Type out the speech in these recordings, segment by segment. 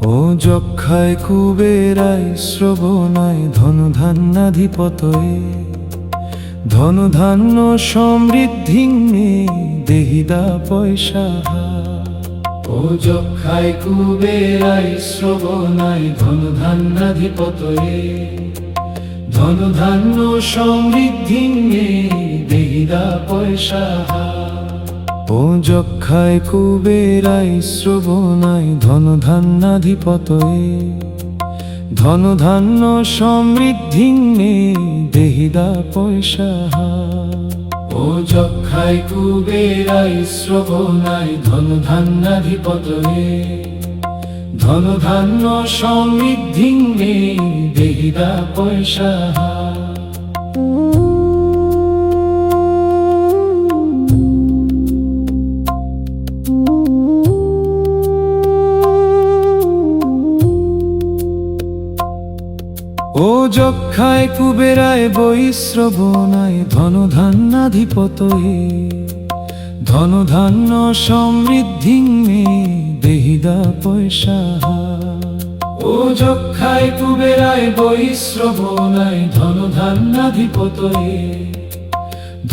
ও যক্ষায় কুবেরায় শ্রবণায় ধনধান্যাধিপতয়ে ধনধান্য সমৃদ্ধিঙ্গে দেহিদা পয়সা। ও যক্ষায় কুবেরায় শ্রবণায় ধনধান্যাধিপতয়ে ধনধান্য সমৃদ্ধিঙ্গে দেহিদা পয়সা। ও যক্ষায় কুবেরায় শ্রবণায় ধনধান্যাধিপতয়ে ধনধান্য সমৃদ্ধিঙ্গে দেহিদা পয়সা। ও যক্ষায় কুবেরায় শ্রবণায় ধনধান্যাধিপতয়ে ধনধান্য সমৃদ্ধিঙ্গে দেহিদা পয়সা। ও যক্ষায় কুবেরায় বৈশ্রবণায় ধনধান্যাধিপতয়ে ধনধান্য সমৃদ্ধিঙ্গে দেহিদা পয়সা। ও যক্ষায় কুবেরায় বৈশ্রবণায় ধনধান্যাধিপতয়ে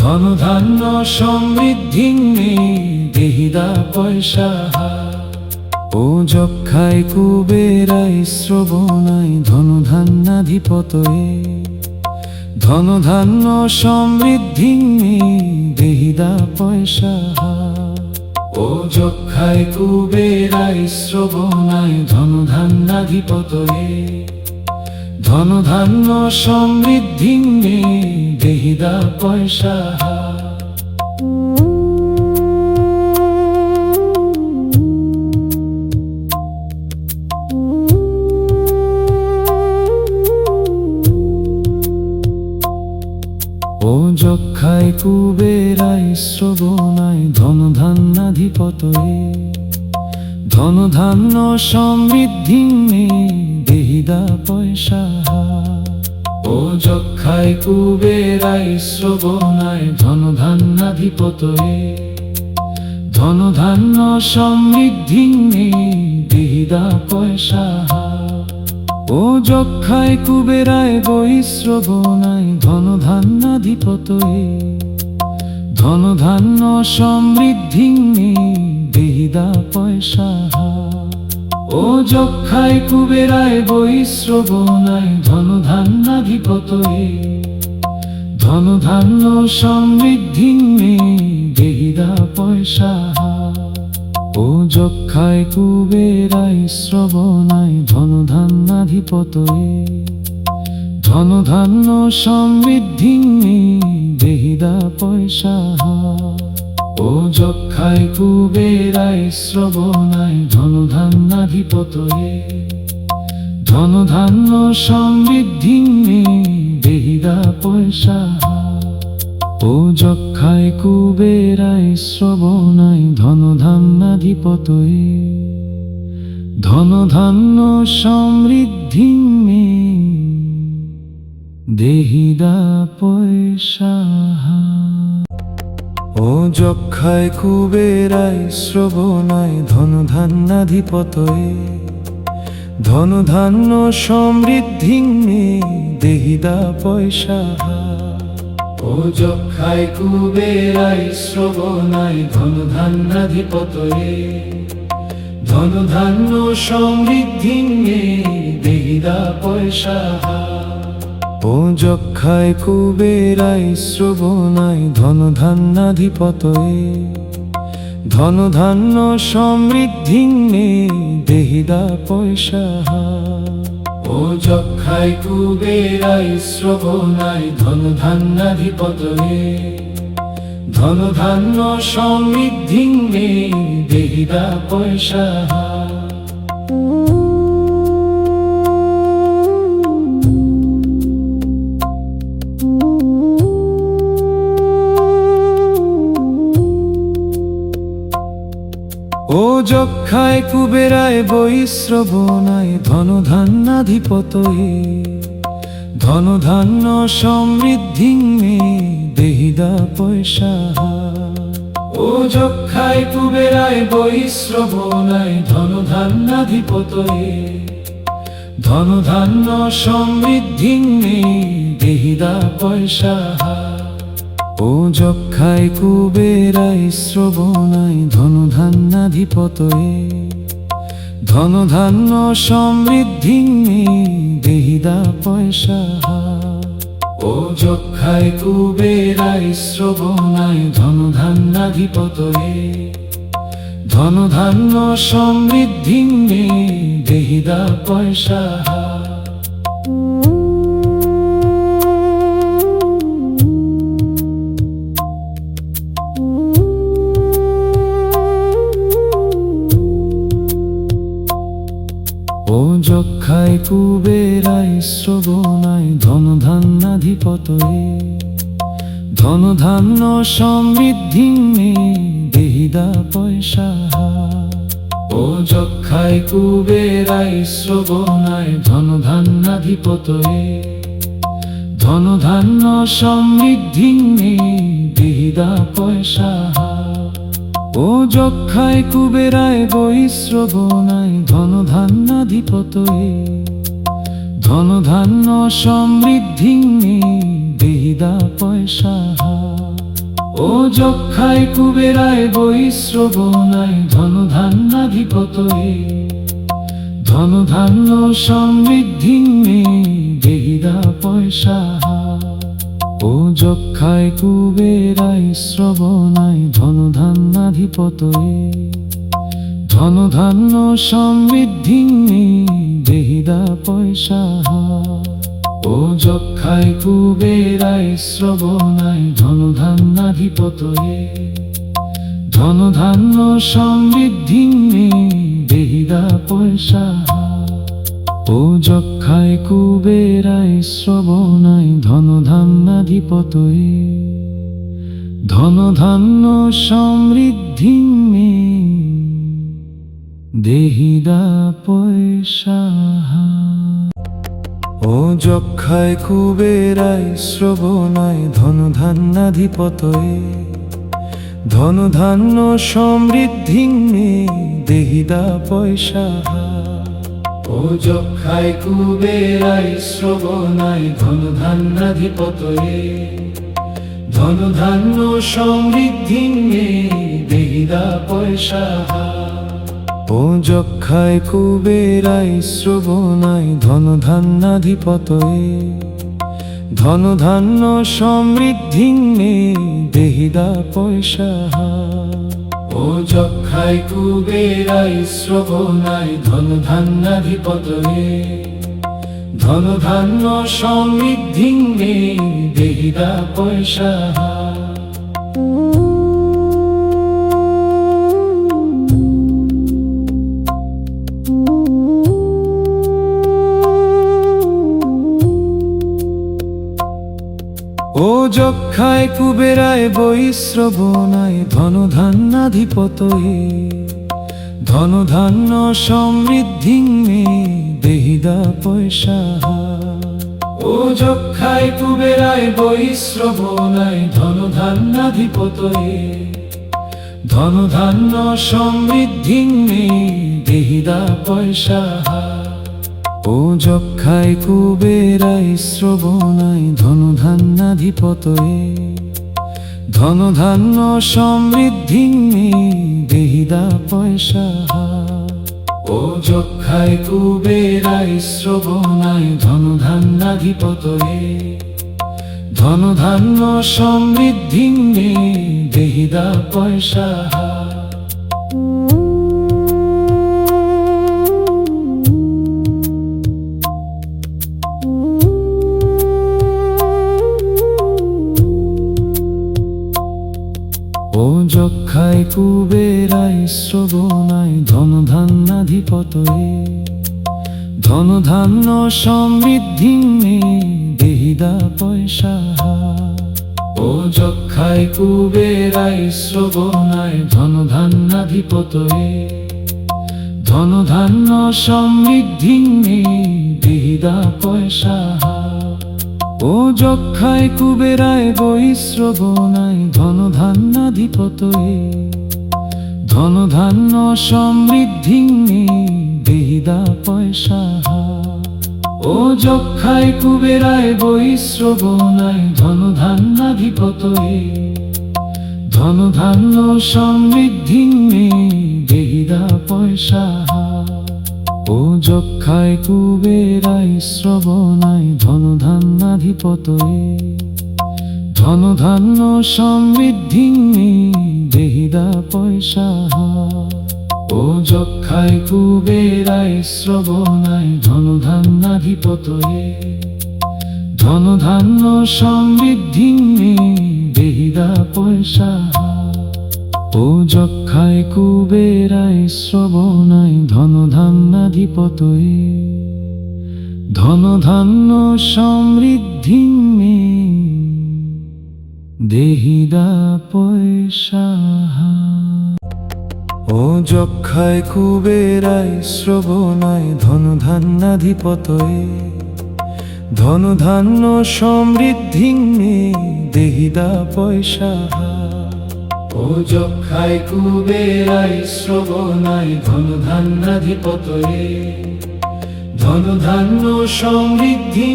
ধনধান্য সমৃদ্ধিঙ্গে দেহিদা পয়সা। ও যক্ষায় কুবেরায় শ্রবণায় ধনধান্যাধিপতয়ে ধনধান্য সমৃদ্ধিঙ্গে দেহিদা পয়সা। ও যক্ষায় কুবেরায় শ্রবণায় ধনধান্যাধিপতয়ে ধনধান্য সমৃদ্ধিঙ্গে দেহিদা পয়সা। ও যক্ষায় কুবেরায় শ্রবণায় ধনধান্যাধিপতয়ে ধনধান্য সমৃদ্ধিঙ্গে দেহিদা পয়সা। ও যক্ষায় কুবেরায় শ্রবণায় ধনধান্যাধিপতয়ে ধনধান্য সমৃদ্ধিঙ্গে দেহিদা পয়সা। ও যক্ষায় কুবেরায় বৈশ্রবণায় ধনধান্যাধিপতয়ে ধনধান্য সমৃদ্ধিঙ্গে দেহিদা পয়সা। ও যক্ষায় কুবেরায় বৈশ্রবণায় ধনধান্যাধিপতয়ে ধনধান্য সমৃদ্ধিঙ্গে দেহিদা পয়সা। ও যক্ষায় কুবেরায় শ্রবণায় ধনধান্যাধিপতয়ে ধনধান্য সমৃদ্ধিঙ্গে দেহিদা পয়সা। ও যক্ষায় কুবেরায় শ্রবণায় ধনধান্যাধিপতয়ে ধনধান্য সমৃদ্ধিঙ্গে দেহিদা পয়সা। ও যক্ষায় কুবেরায় শ্রবণায় ধনধান্যাধিপতয়ে ধনধান্য সমৃদ্ধিঙ্গে দেহিদা পয়সা। ও যক্ষায় কুবেরায় শ্রবণায় ধনধান্যাধিপতয়ে ধনধান্য সমৃদ্ধিঙ্গে দেহিদা পয়সা। ও যক্ষায় কুবেরায় শ্রবণায় ধনধান্যাধিপতয়ে ধনধান্য সমৃদ্ধিঙ্গে দেহিদা পয়সা। ও যক্ষায় কুবেরায় শ্রবণায় ধনধান্যাধিপতয়ে ধনধান্য সমৃদ্ধিঙ্গে দেহিদা পয়সা। ও যক্ষায় কুবেরায় শ্রবণায় ধনধান্যাধিপতয়ে ধনধান্য সমৃদ্ধিঙ্গে দেহিদা পয়সা। ও যক্ষায় কুবেরায় বৈশ্রবণায় ধনধান্যাধিপতয়ে ধনধান্য সমৃদ্ধিঙ্গে দেহিদা পয়সা। ও যক্ষায় কুবেরায় বৈশ্রবণায় ধন ধান্যাধিপতয়ে ধন ধান্য সমৃদ্ধি নেই দেহিদা পয়সা ও যক্ষায় কুবেরায় শ্রবণায় ধন ধান্যাধিপতয়ে ধন ধান্য সমৃদ্ধি নেই দেহিদা পয়সা ও যক্ষায় কুবেরায় শ্রবণায় ধন ধান্যাধিপতয়ে ধন ধান্য সমৃদ্ধি নেই দেহিদা পয়সা ও যক্ষায় কুবেরায় শ্রবণায় ধন ধান্যাধিপতয়ে ধন ধান্য সমৃদ্ধি নেই দেহিদা পয়সা ও যক্ষায় কুবেরায় শ্রবণায় ধন ধান্যাধিপতয়ে ধন ধান্য সমৃদ্ধি নেই দেহিদা পয়সা ও যক্ষায় কুবেরায় বৈশ্রবণায় ধন ধান্যাধিপতয়ে ধন ধান্য সমৃদ্ধি নেই দেহিদা পয়সা ও যক্ষায় কুবেরায় বৈশ্রবণায় ধন ধান্যাধিপতয়ে ধন ধান্য সমৃদ্ধি নেই দেহিদা পয়সা ও যক্ষায় কুবেরায় শ্রবণায় ধন ধান্যাধিপতয়ে ধন ধান্য সমৃদ্ধি নেই দেহিদা পয়সা ও যক্ষায় কুবেরায় শ্রবণায় ধন ধান্যাধিপতয়ে ধন ধান্য সমৃদ্ধি নেই দেহিদা পয়সা ও যক্ষায় কুবেরায় শ্রবণায় ধন ধান্যাধিপতয়ে ধন ধান্য সমৃদ্ধি নেই দেহিদা পয়সা ও যক্ষায় কুবেরায় শ্রবণায় ধন ধান্যাধিপতয়ে ধন ধান্য সমৃদ্ধি নেই দেহিদা পয়সা ও যক্ষায় কুবেরায় শ্রবণায় ধন ধান্যাধিপতয়ে ধন ধান্য সমৃদ্ধি নেই দেহিদা পয়সা ও যক্ষায় কুবেরায় শ্রবণায় ধন ধান্যাধিপতয়ে ধন ধান্য সমৃদ্ধি নেই দেহিদা পয়সা ও যক্ষায় কুবেরায় শ্রবণায় ধন ধান্যাধিপতয়ে ধন ধান্য সমৃদ্ধি নেই দেহিদা পয়সা ও যক্ষায় কুবেরায় বৈশ্রবণায় ধন ধান্যাধিপতয়ে ধন ধান্য সমৃদ্ধি নেই দেহিদা পয়সা ও যক্ষায় কুবেরায় বৈশ্রবণায় ধন ধান্যাধিপতয়ে ধন ধান্য সমৃদ্ধি নেই দেহিদা পয়সা ও যক্ষায় কুবেরায় শ্রবণায় ধন ধান্যাধিপতয়ে ধন ধান্য সমৃদ্ধি নেই দেহিদা পয়সা ও যক্ষায় কুবেরায় শ্রবণায় ধন ধান্যাধিপতয়ে ধন ধান্য সমৃদ্ধি নেই দেহিদা পয়সা ও যক্ষায় কুবেরায় শ্রবণায় ধন ধান্যাধিপতয়ে ধন ধান্য সমৃদ্ধি নেই দেহিদা পয়সা ও যক্ষায় কুবেরায় শ্রবণায় ধন ধান্যাধিপতয়ে ধন ধান্য সমৃদ্ধি নেই দেহিদা পয়সা ও ও যক্ষায় কুবেরায় বৈশ্রবণায় ধন ধান্যাধিপতয়ে ধন ধান্য সমৃদ্ধি দেহিদা পয়সা ও যক্ষায় কুবেরায় বৈশ্রবণায় ধন ধান্যাধিপতয়ে ধন ধান্য সমৃদ্ধি দেহিদা পয়সা ও যক্ষায় কুবেরায় শ্রবণায় ধন ধান্যাধিপতয়ে ধন ধান্য সমৃদ্ধি দেহিদা পয়সা ও যক্ষায় কুবেরায় শ্রবণায় ধন ধান্যাধিপতয়ে ধন ধান্য সমৃদ্ধি দেহিদা পয়সা ও যক্ষায় কুবেরায় শ্রবণায় ধন ধান্যাধিপতয়ে ধন ধান্য সমৃদ্ধি দেহিদা পয়সা ও যক্ষায় কুবেরায় শ্রবণায় ধন ধান্যাধিপতয়ে ধন ধান্য সমৃদ্ধি দেহিদা পয়সা ও যক্ষায় কুবেরায় শ্রবণায় ধন ধান্যাধিপতয়ে ধন ধান্য সমৃদ্ধি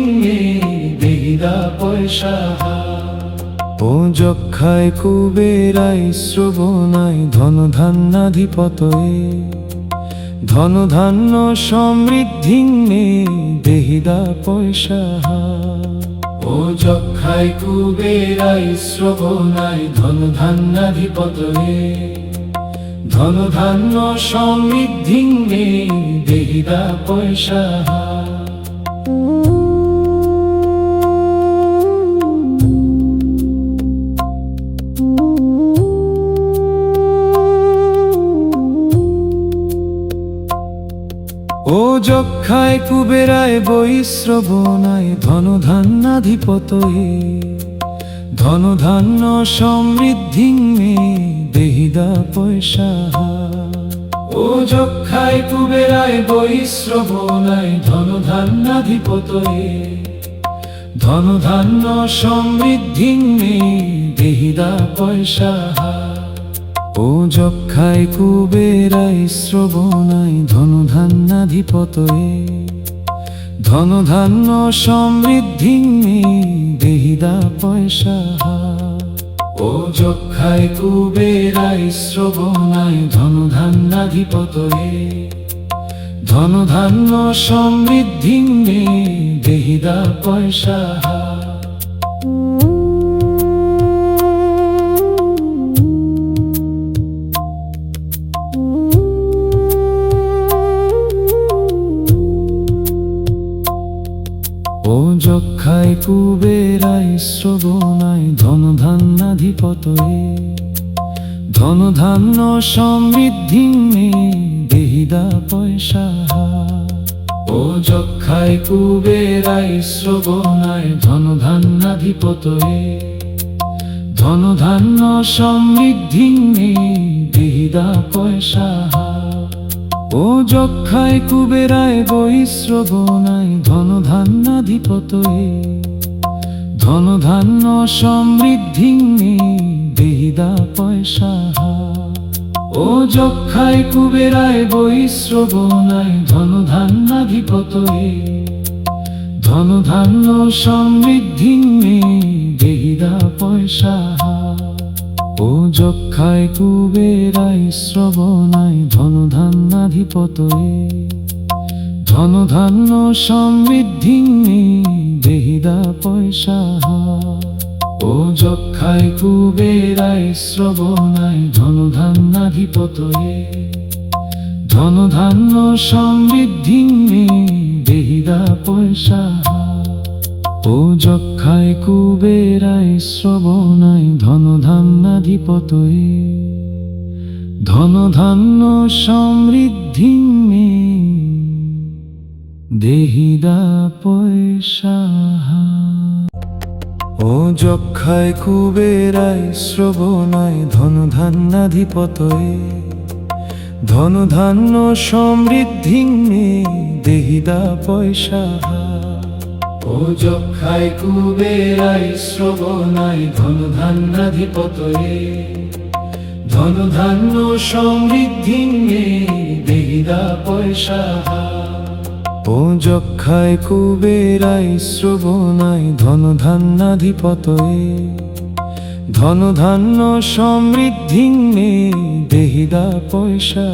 দেহিদা পয়সা ও যক্ষায় কুবেরায় শ্রবণায় ধন ধান্যাধিপতয়ে ধন ধান্য সমৃদ্ধি দেহিদা পয়সা ও যক্ষায় কুবেরায় শ্রবণায় ধন ধান্যাধিপতয়ে ধন ধান্য সমৃদ্ধি দেহিদা পয়সা ও যক্ষায় কুবেরায় বৈশ্রবণায় ধন ধান্যাধিপতয়ে ধন ধান্য সমৃদ্ধি দেহিদা পয়সা ও যক্ষায় কুবেরায় বৈশ্রবণায় ধন ধান্যাধিপতয়ে ধন ধান্য সমৃদ্ধি দেহিদা পয়সা ও যক্ষায় কুবেরায় শ্রবণায় ধন ধান্যাধিপতয়ে ধন ধান্য সমৃদ্ধি দেহিদা পয়সা ও যক্ষায় কুবেরায় শ্রবণায় ধন ধান্যাধিপতয়ে ধন ধান্য সমৃদ্ধি দেহিদা পয়সা ও যক্ষায় কুবেরায় শ্রবণায় ধন ধান্যাধিপতয়ে ধন ধান্য সমৃদ্ধি দেহিদা পয়সা ও যক্ষায় কুবেরায় শ্রবণায় ধন ধান্যাধিপতয়ে ধন ধান্য সমৃদ্ধি দেহিদা পয়সা ও যক্ষায় কুবেরায় বৈশ্রবণায় ধন ধান্যাধিপতয়ে ধন ধান্য সমৃদ্ধি দেহিদা পয়সা ও যক্ষায় কুবেরায় বৈশ্রবণায় ধন ধান্যাধিপতয়ে ধন ধান্য সমৃদ্ধি দেহিদা পয়সা ও যক্ষায় কুবেরায় শ্রবণায় ধন ধান্যাধিপতয়ে ধন ধান্য সমৃদ্ধি দেহিদা পয়সা ও যক্ষায় কুবেরায় শ্রবণায় ধন ধান্যাধিপতয়ে ধন ধান্য সমৃদ্ধি দেহিদা পয়সা ও যক্ষায় কুবেরায় শ্রবণায় ধন ধান্যাধিপতয়ে ধন ধান্য সমৃদ্ধি দেহিদা পয়সা ও যক্ষায় কুবেরায় শ্রবণায় ধন ধান্যাধিপতয়ে ধন ধান্য সমৃদ্ধি দেহিদা পয়সা ও যক্ষায় কুবেরায় শ্রবণায় ধন ধান্যাধিপতয়ে ধন ধান্য সমৃদ্ধি দেহিদা পয়সা ও যক্ষায় কুবেরায় শ্রবণায় ধন ধান্যাধিপতয়ে ধন ধান্য সমৃদ্ধি দেহিদা পয়সা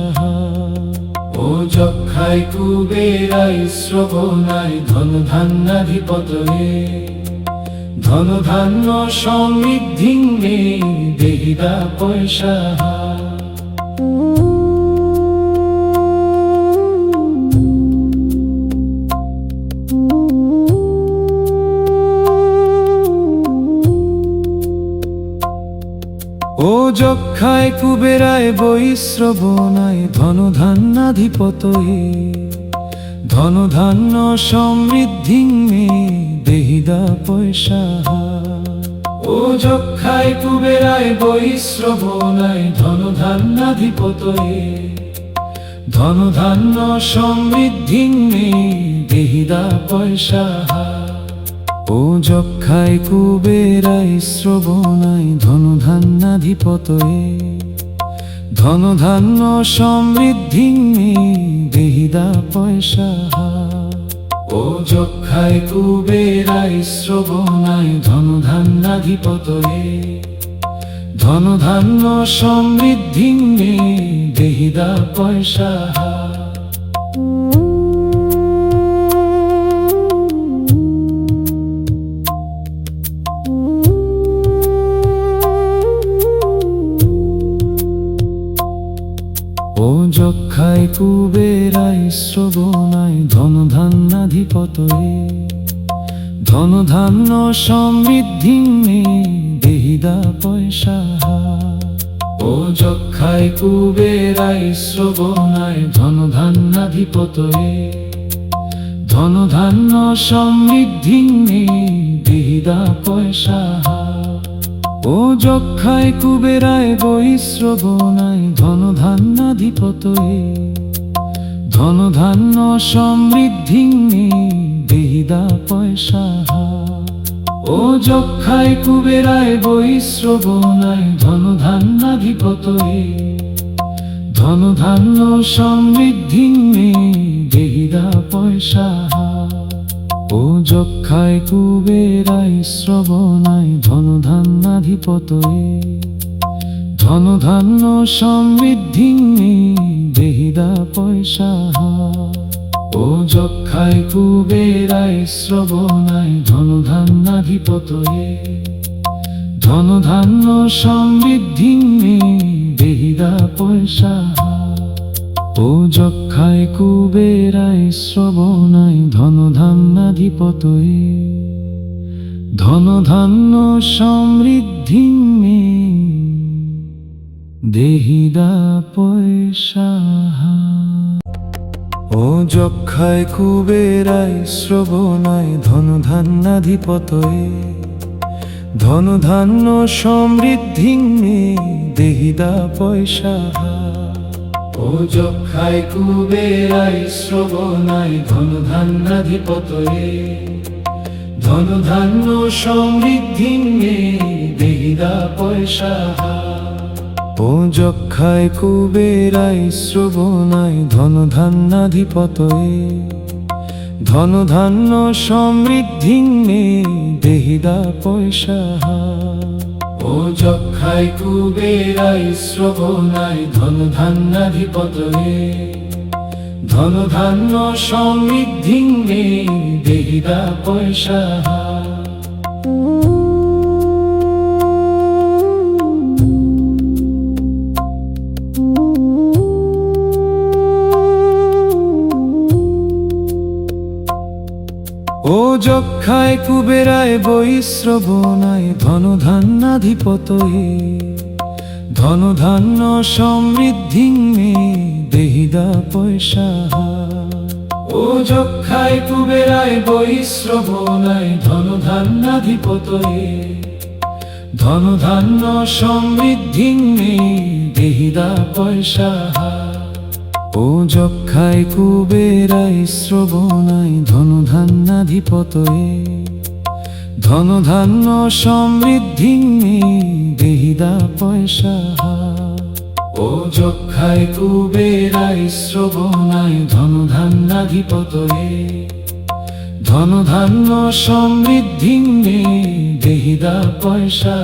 ও যক্ষায় কুবেরায় শ্রবণায় ধন ধান্যাধিপতয়ে ধন ধান্য সমৃদ্ধি দেহিদা পয়সা ও যক্ষায় কুবেরায় বৈশ্রবণায় ধন ধান্যাধিপতয়ে ধন ধান্য সমৃদ্ধি দেহিদা পয়সা ও যক্ষায় কুবেরায় বৈশ্রবণায় ধন ধান্যাধিপতয়ে ধন ধান্য সমৃদ্ধি দেহিদা পয়সা ও যক্ষায় কুবেরায় শ্রবণায় ধন ধান্যাধিপতয়ে ধন ধান্য সমৃদ্ধি দেহিদা পয়সা ও যক্ষায় কুবেরায় শ্রবণায় ধন ধান্যাধিপতয়ে ধন ধান্য সমৃদ্ধি দেহিদা পয়সা ও যক্ষায় কুবেরায় শ্রবণায় ধন ধান্যাধিপতয়ে ধন ধান্য সমৃদ্ধি দেহিদা পয়সা ও যক্ষায় কুবেরায় শ্রবণায় ধন ধান্যাধিপতয়ে ধন ধান্য সমৃদ্ধি দেহিদা পয়সা ও যক্ষায় কুবেরায় বৈশ্রবণায় ধন ধান্যাধিপতয়ে ধন ধান্য সমৃদ্ধি দেহিদা পয়সা ও যক্ষায় কুবেরায় বৈশ্রবণায় ধন ধান্যাধিপতয়ে ধন ধান্য সমৃদ্ধি দেহিদা পয়সা ও যক্ষায় কুবেরায় শ্রবণায় ধন ধান্যাধিপতয়ে ধন ধান্য সমৃদ্ধি দেহিদা পয়সা ও যক্ষায় কুবেরায় শ্রবণায় ধন ধান্যাধিপতয়ে ধন ধান্য সমৃদ্ধি দেহিদা পয়সা ও যক্ষায় কুবেরায় শ্রবণায় ধন ধান্যাধিপতয়ে ধন ধান্য সমৃদ্ধি দেহিদা পয়সা ও যক্ষায় কুবেরায় শ্রবণায় ধন ধান্যাধিপতয়ে ধন ধান্য সমৃদ্ধি দেহিদা পয়সা ও যক্ষায় কুবেরায় শ্রবণায় ধন ধান্যাধিপতয়ে ধন ধান্য সমৃদ্ধি দেহিদা পয়সা ও যক্ষায় কুবেরায় শ্রবণায় ধন ধান্যাধিপতয়ে ধন ধান্য সমৃদ্ধি দেহিদা পয়সা ও যক্ষায় কুবেরায় শ্রবণায় ধন ধান্যাধিপতয়ে ধন ধান্য সমৃদ্ধি দেহিদা পয়সা ও যক্ষায় কুবেরায় বৈশ্রবণায় ধন ধান্যাধিপতয়ে ধন ধান্য সমৃদ্ধি দেহিদা পয়সা ও যক্ষায় কুবেরায় বৈশ্রবণায় ধন ধান্যাধিপতয়ে ধন ধান্য সমৃদ্ধি দেহিদা পয়সা ও যক্ষায় কুবেরায় শ্রবণায় ধনধান্যাধিপতয়ে ধন ধান্য সমৃদ্ধি দেহিদা পয়সা ও যক্ষায় কুবেরায় শ্রবণায় ধনধান্যাধিপতয়ে ধন ধান্য সমৃদ্ধি দেহিদা পয়সা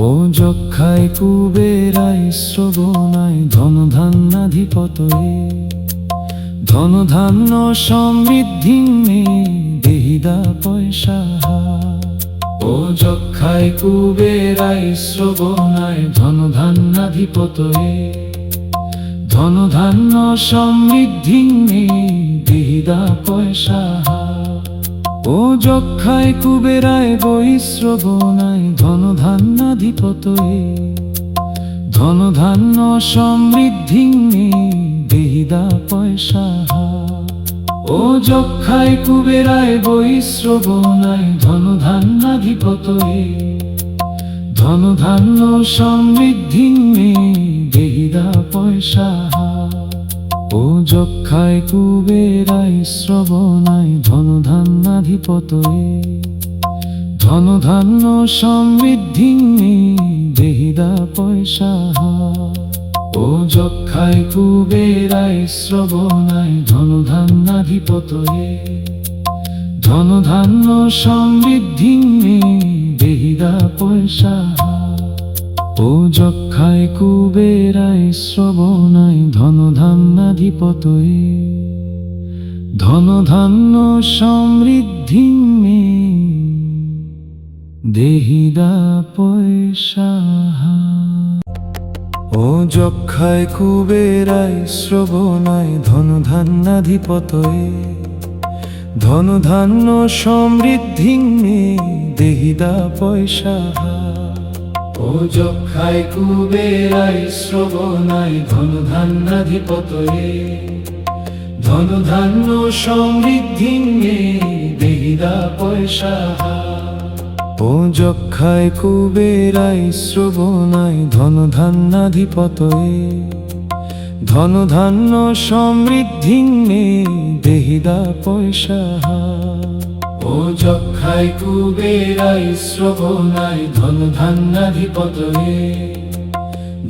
ও যক্ষায় কুবেরায় শ্রবণায় ধনধান্যাধিপতয়ে ধন ধান্য সমৃদ্ধি দেহিদা পয়সা ও যক্ষায় কুবেরায় শ্রবণায় ধনধান্যাধিপতয়ে ধন ধান্য সমৃদ্ধি দেহিদা পয়সা ও যক্ষায় কুবেরায় বৈশ্রবণায় ধনধান্যাধিপতয়ে ধন ধান্য সমৃদ্ধি দেহিদা পয়সা ও যক্ষায় কুবেরায় বৈশ্রবণায় ধনধান্যাধিপতয়ে ধন ধান্য সমৃদ্ধি দেহিদা পয়সা ও যক্ষায় কুবেরায় শ্রবণায় ধনধান্যাধিপতয়ে ধন ধান্য সমৃদ্ধি দেহিদা পয়সা ও যক্ষায় কুবেরায় শ্রবণায় ধনধান্যাধিপতয়ে ধন ধান্য সমৃদ্ধি দেহিদা পয়সা ও যক্ষায় কুবেরায় শ্রবণায় ধনধান্যাধিপতয়ে ধন ধান্য সমৃদ্ধি দেহিদা পয়সা ও যক্ষায় কুবেরায় শ্রবণায় ধনধান্যাধিপতয়ে ধন ধান্য সমৃদ্ধি দেহিদা পয়সা ও যক্ষায় কুবেরায় শ্রবণায় ধনধান্যাধিপতয়ে ধন ধান্য সমৃদ্ধি দেহিদা পয়সা ও যক্ষায় কুবেরায় শ্রবণায় ধনধান্যাধিপতয়ে ধন ধান্য সমৃদ্ধি দেহিদা পয়সা ও যক্ষায় কুবেরায় শ্রবণায় ধনধান্যাধিপতয়ে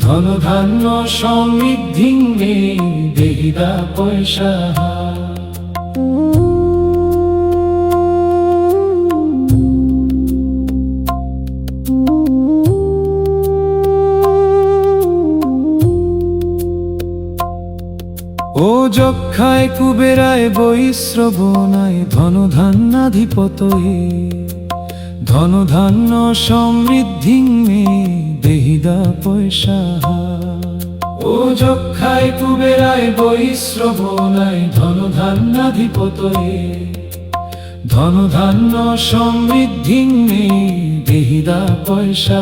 ধন ধান্য সমৃদ্ধি দেহিদা পয়সা ও যক্ষায় কুবেরায় বৈশ্রবণায় ধনধান্যাধিপতয়ে ধন ধান্য সমৃদ্ধি দেহিদা পয়সা ও যক্ষায় কুবেরায় বৈশ্রবণায় ধনধান্যাধিপতয়ে ধন ধান্য সমৃদ্ধি দেহিদা পয়সা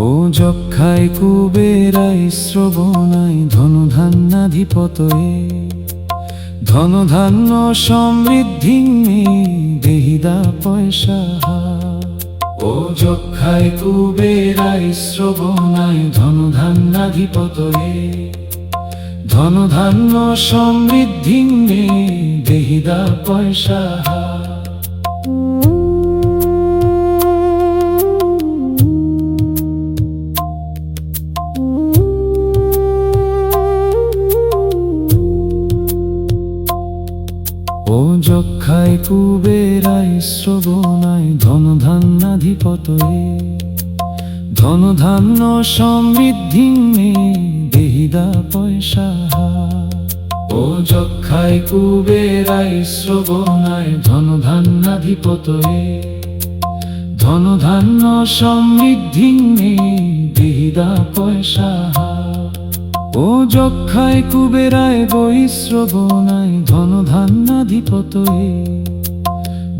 ও যক্ষায় কুবেরায় শ্রবণায় ধনধান্যাধিপতয়ে ধন ধান্য সমৃদ্ধি দেহিদা পয়সা ও যক্ষায় কুবেরায় শ্রবণায় ধনধান্যাধিপতয়ে ধন ধান্য সমৃদ্ধি দেহিদা পয়সা ও যক্ষায় কুবেরায় শ্রবণায় ধনধান্যাধিপতয়ে ধন ধান্য সমৃদ্ধি দেহিদা পয়সা ও যক্ষায় কুবেরায় শ্রবণায় ধনধান্যাধিপতয়ে ধন ধান্য সমৃদ্ধি দেহিদা পয়সা ও যক্ষায় কুবেরায় বৈশ্রবণায় ধনধান্যাধিপতয়ে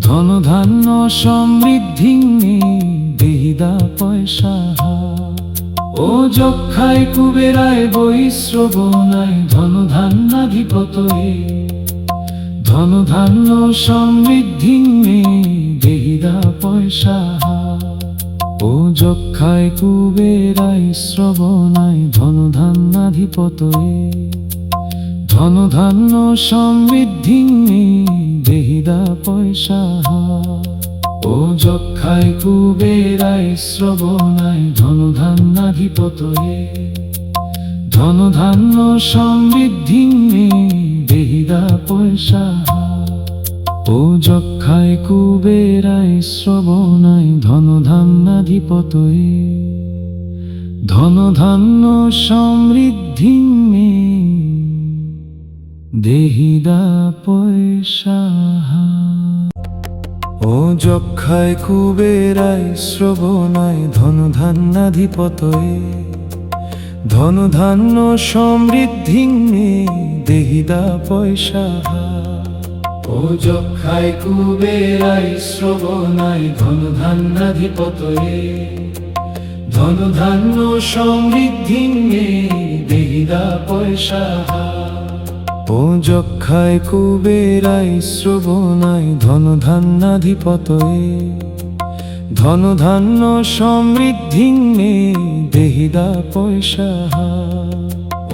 ধন ধান্য সমৃদ্ধি দেহিদা পয়সা ও যক্ষায় কুবেরায় বৈশ্রবণায় ধন ধান্যাধিপতয়ে ধন ধান্য সমৃদ্ধি দেহিদা পয়সা ও যক্ষায় কুবেরায় শ্রবণায় ধন ধান্যাধিপতয়ে ধন ধান্য সমৃদ্ধি দেহিদা পয়সা ও যক্ষায় কুবেরায় শ্রবণায় ধন ধান্যাধিপতয়ে ধন ধান্য সমৃদ্ধি দেহিদা পয়সা ও যক্ষায় কুবেরায় শ্রবণায় ধন ধান্যাধিপতয়ে ধন ধান্য সমৃদ্ধি দেহিদা পয়সা ও যক্ষায় কুবেরায় শ্রবণায় ধন ধান্যাধিপতয়ে ধন ধান্য সমৃদ্ধি দেহিদা পয়সা ও যক্ষায় কুবেরায় শ্রবণায় ধন ধান্যাধিপতয়ে ধন ধান্য সমৃদ্ধি দেহিদা পয়সা ও যক্ষায় কুবেরায় শ্রবণায় ধন ধান্যাধিপতয়ে ধন ধান্য সমৃদ্ধি দেহিদা পয়সা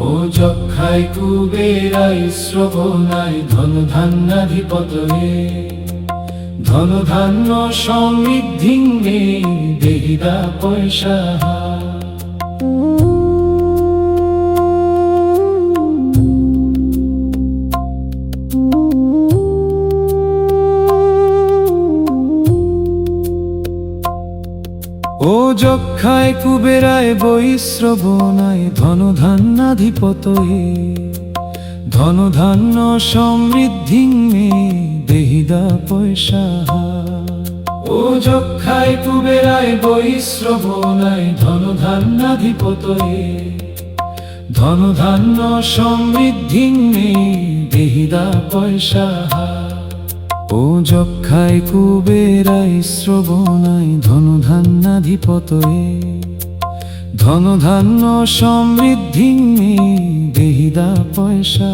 ও যক্ষায় কুবেরায় শ্রবণায় ধন ধান্যাধিপতয়ে ধন ধান্য সমৃদ্ধি দেহিদা পয়সা ও যক্ষায় কুবেরায় বৈশ্রবণায় ধন ধান্যাধিপতয়ে ধন ধান্য সমৃদ্ধি দেহিদা পয়সা ও যক্ষায় কুবেরায় বৈশ্রবণায় ধন ধান্যাধিপতয়ে ধন ধান্য সমৃদ্ধি দেহিদা পয়সা ও যক্ষায় কুবেরায় শ্রবণায় ধন ধান্যাধিপতয়ে ধন ধান্য সমৃদ্ধি দেহিদা পয়সা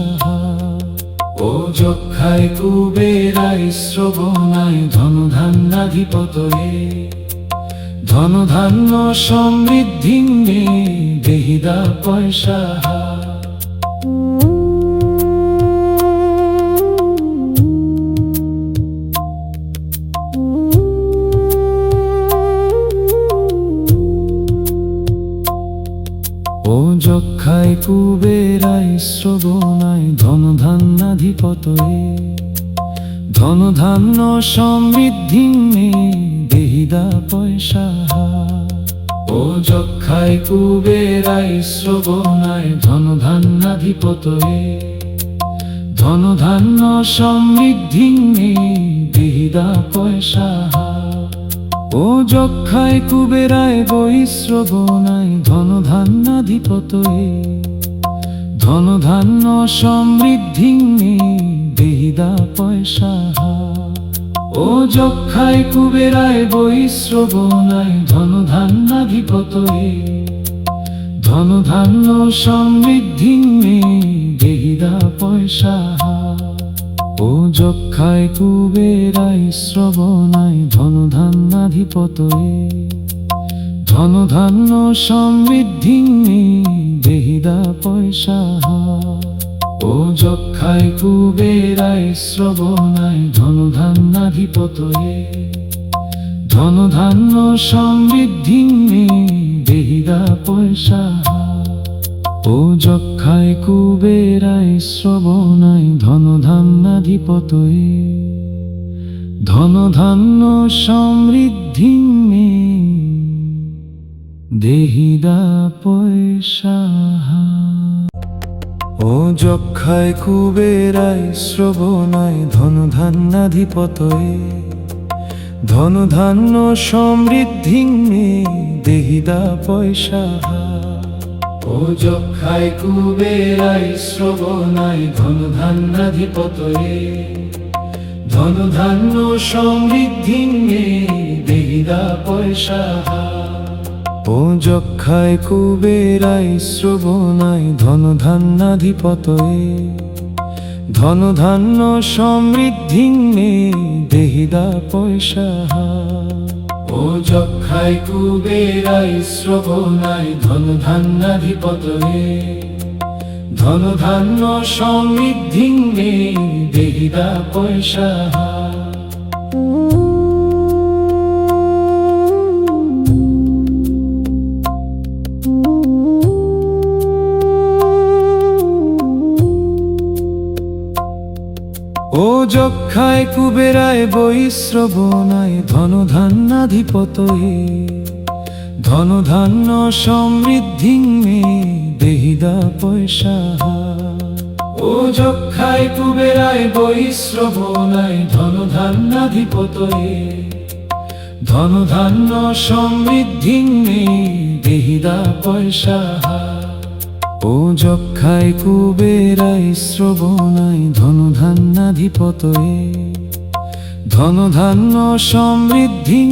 ও যক্ষায় কুবেরায় শ্রবণায় ধন ধান্যাধিপতয়ে ধন ধান্য সমৃদ্ধি দেহিদা পয়সা ও যক্ষায় কুবেরায় শ্রবণায় ধন ধান্যাধিপতয়ে ধন ধান্য সমৃদ্ধি দেহিদা পয়সা ও যক্ষায় কুবেরায় শ্রবণায় ধন ধান্যাধিপতয়ে ধন ধান্য সমৃদ্ধি দেহিদা পয়সা ও যক্ষায় কুবেরায় বৈশ্রবণায় ধন ধান্যাধিপতয়ে ধন ধান্য সমৃদ্ধি দেহিদা পয়সা ও যক্ষায় কুবেরায় বৈশ্রবণায় ধন ধান্যাধিপতয়ে ধন ধান্য সমৃদ্ধি দেহিদা পয়সা ও যক্ষায় কুবেরায় শ্রবণায় ধন ধান্যাধিপতয়ে ধন ধান্য সমৃদ্ধি দেহিদা পয়সা ও যক্ষায় কুবেরায় শ্রবণায় ধন ধান্যাধিপতয়ে ধন ধান্য সমৃদ্ধি দেহিদা পয়সা ও যক্ষায় কুবেরায় শ্রবণায় ধন ধান্যাধিপতয়ে ধন ধান্য সমৃদ্ধি দেহিদা পয়সা ও যক্ষায় কুবেরায় শ্রবণায় ধন ধান্যাধিপতয়ে ধন ধান্য সমৃদ্ধি দেহিদা পয়সা ও যক্ষায় কুবেরায় শ্রবণায় ধন ধান্যাধিপতয়ে ধন ধান্য সমৃদ্ধি দেহিদা পয়সা ও যক্ষায় কুবেরায় শ্রবণায় ধন ধান্যাধিপতয়ে ধন ধান্য সমৃদ্ধি দেহিদা পয়সা ও যক্ষায় কুবেরায় শ্রবণায় ধন ধান্যাধিপতয়ে ধন ধান্য সমৃদ্ধি দেহিদা পয়সা ও যক্ষায় কুবেরায় বৈশ্রবণায় ধন ধান্যাধিপতয়ে ধন ধান্য সমৃদ্ধি দেহিদা পয়সা ও যক্ষায় কুবেরায় বৈশ্রবণায় ধন ধান্যাধিপতয়ে ধন ধান্য সমৃদ্ধি দেহিদা পয়সা ও যক্ষায় কুবেরায় শ্রবণায় ধন ধান্যাধিপতয়ে ধন ধান্য সমৃদ্ধি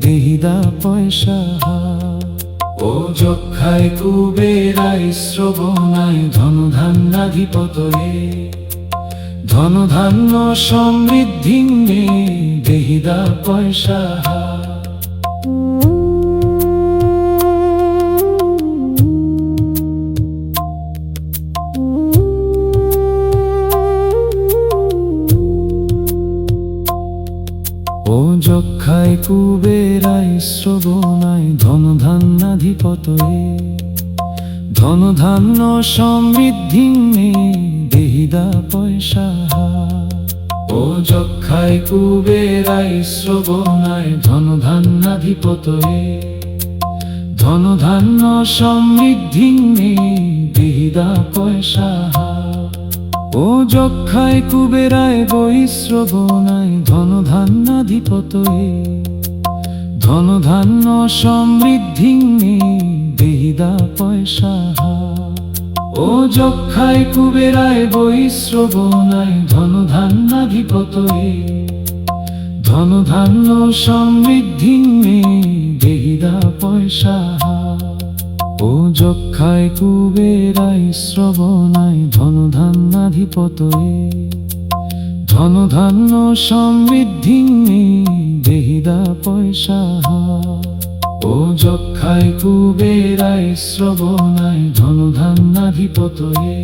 দেহিদা পয়সা ও যক্ষায় কুবেরায় শ্রবণায় ধন ধান্যাধিপতয়ে ধন ধান্য সমৃদ্ধি দেহিদা পয়সা ও যক্ষায় কুবেরায় শ্রবণায় ধন ধান্যাধিপতয়ে ধন ধান্য সমৃদ্ধি দেহিদা পয়সা ও যক্ষায় কুবেরায় শ্রবণায় ধন ধান্যাধিপতয়ে ধন ধান্য সমৃদ্ধি দেহিদা পয়সা ও যক্ষায় কুবেরায় বৈশ্রবণায় ধন ধান্যাধিপতয়ে ধন ধান্য সমৃদ্ধি দেহিদা পয়সা ও যক্ষায় কুবেরায় বৈশ্রবণায় ধন ধান্যাধিপতয়ে ধন ধান্য সমৃদ্ধি দেহিদা পয়সা ও যক্ষায় কুবেরায় শ্রবণায় ধন ধান্যাধিপতয়ে ধন ধান্য সমৃদ্ধি দেহিদা পয়সা ও যক্ষায় কুবেরায় শ্রবণায় ধন ধান্যাধিপতয়ে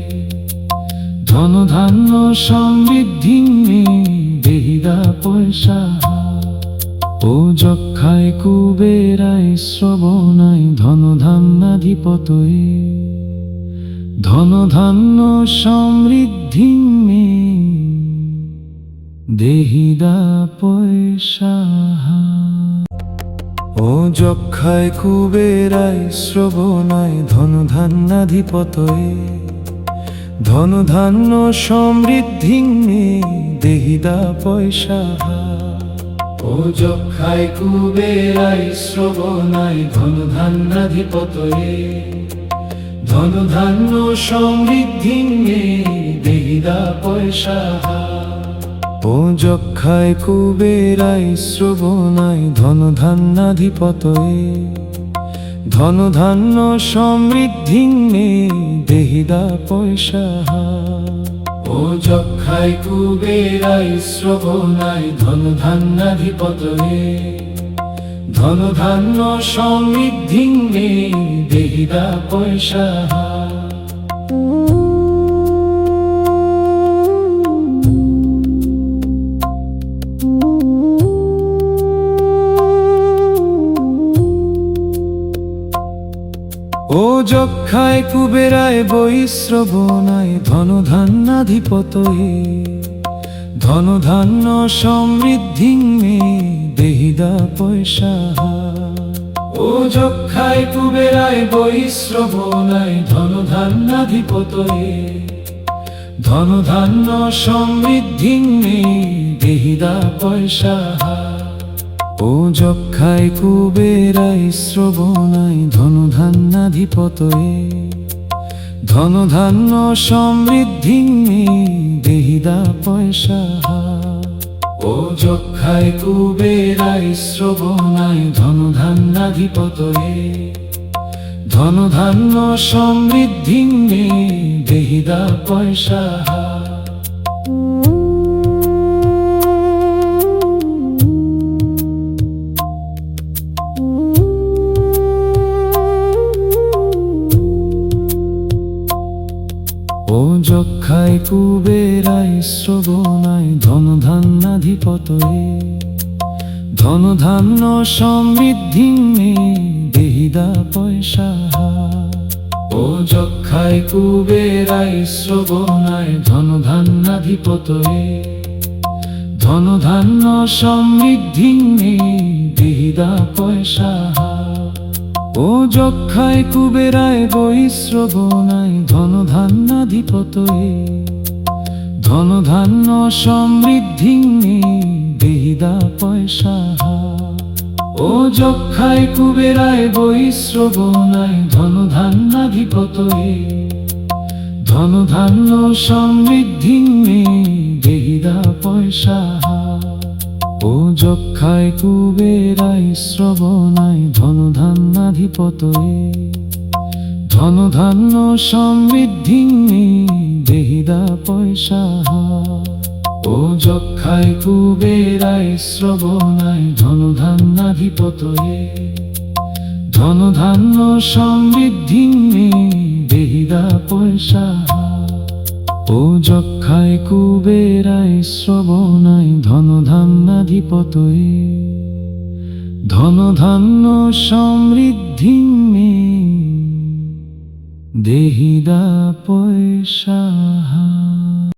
ধন ধান্য সমৃদ্ধি দেহিদা পয়সা ও যক্ষায় কুবেরায় শ্রবণায় ধন ধান্যাধিপতয়ে ধন ধান্য সমৃদ্ধি দেহিদা পয়সা ও যক্ষায় কুবেরায় শ্রবণায় ধন ধান্যাধিপতয়ে ধন ধান্য সমৃদ্ধি দেহিদা পয়সা ও যক্ষায় কুবেরায় শ্রবণায় ধন ধান্যাধিপতয়ে ধন ধান্য সমৃদ্ধি দেহিদা পয়সা ও যক্ষায় কুবেরায় শ্রবণায় ধন ধান্যাধিপতয়ে ধন ধান্য সমৃদ্ধি দেহিদা পয়সা ও যক্ষায় কুবেরায় শ্রবণায় ধন ধান্যাধিপতয়ে ধন ধান্য সমৃদ্ধি দেহিদা পয়সা ও যক্ষায় কুবেরায় বৈশ্রবণায় ধন ধান্যাধিপতয়ে ধন ধান্য সমৃদ্ধি দেহিদা পয়সা ও যক্ষায় কুবেরায় বৈশ্রবণায় ধন ধান্যাধিপতয়ে ধন ধান্য সমৃদ্ধি দেহিদা পয়সা ও যক্ষায় কুবেরায় শ্রবণায় ধন ধান্যাধিপতয়ে ধন ধান্য সমৃদ্ধি দেহিদা পয়সা ও যক্ষায় কুবেরাই শ্রবণায় ধনধান্যাধিপতয়ে ধনধান্য সমৃদ্ধিঙ্গে দেহিদা পয়সা ও যক্ষায় কুবেরাই শ্রবণায় ধনধান্যাধিপতয়ে ধনধান্য সমৃদ্ধিঙ্গে দেহিদা পয়সা ও যক্ষায় কুবেরাই শ্রবণায় ধনধান্যাধিপতয়ে ধনধান্য সমৃদ্ধিঙ্গে দেহিদা পয়সা ও যক্ষায় কুবেরায় বৈশ্রবণায় ধনধান্যাধিপতয়ে ধনধান্য সমৃদ্ধিঙ্গে দেহিদা পয়সা ও যক্ষায় কুবেরায় বৈশ্রবণায় ধনধান্যাধিপতয়ে ধনধান্য সমৃদ্ধিঙ্গে দেহিদা পয়সা ও যক্ষায় কুবেরায় শ্রবণায় ধনধান্যাধিপতয়ে ধনধান্য সমৃদ্ধিঙ্গে দেহিদা পয়সা ও যক্ষায় কুবেরায় শ্রবণায় ধনধান্যাধিপতয়ে ধনধান্য সমৃদ্ধিঙ্গে দেহিদা পয়সা ও যক্ষায় কুবেরায় শ্রবণায় ধনধান্যাধিপতয়ে ধনধান্য সমৃদ্ধিঙ্গে দেহিদা পয়সা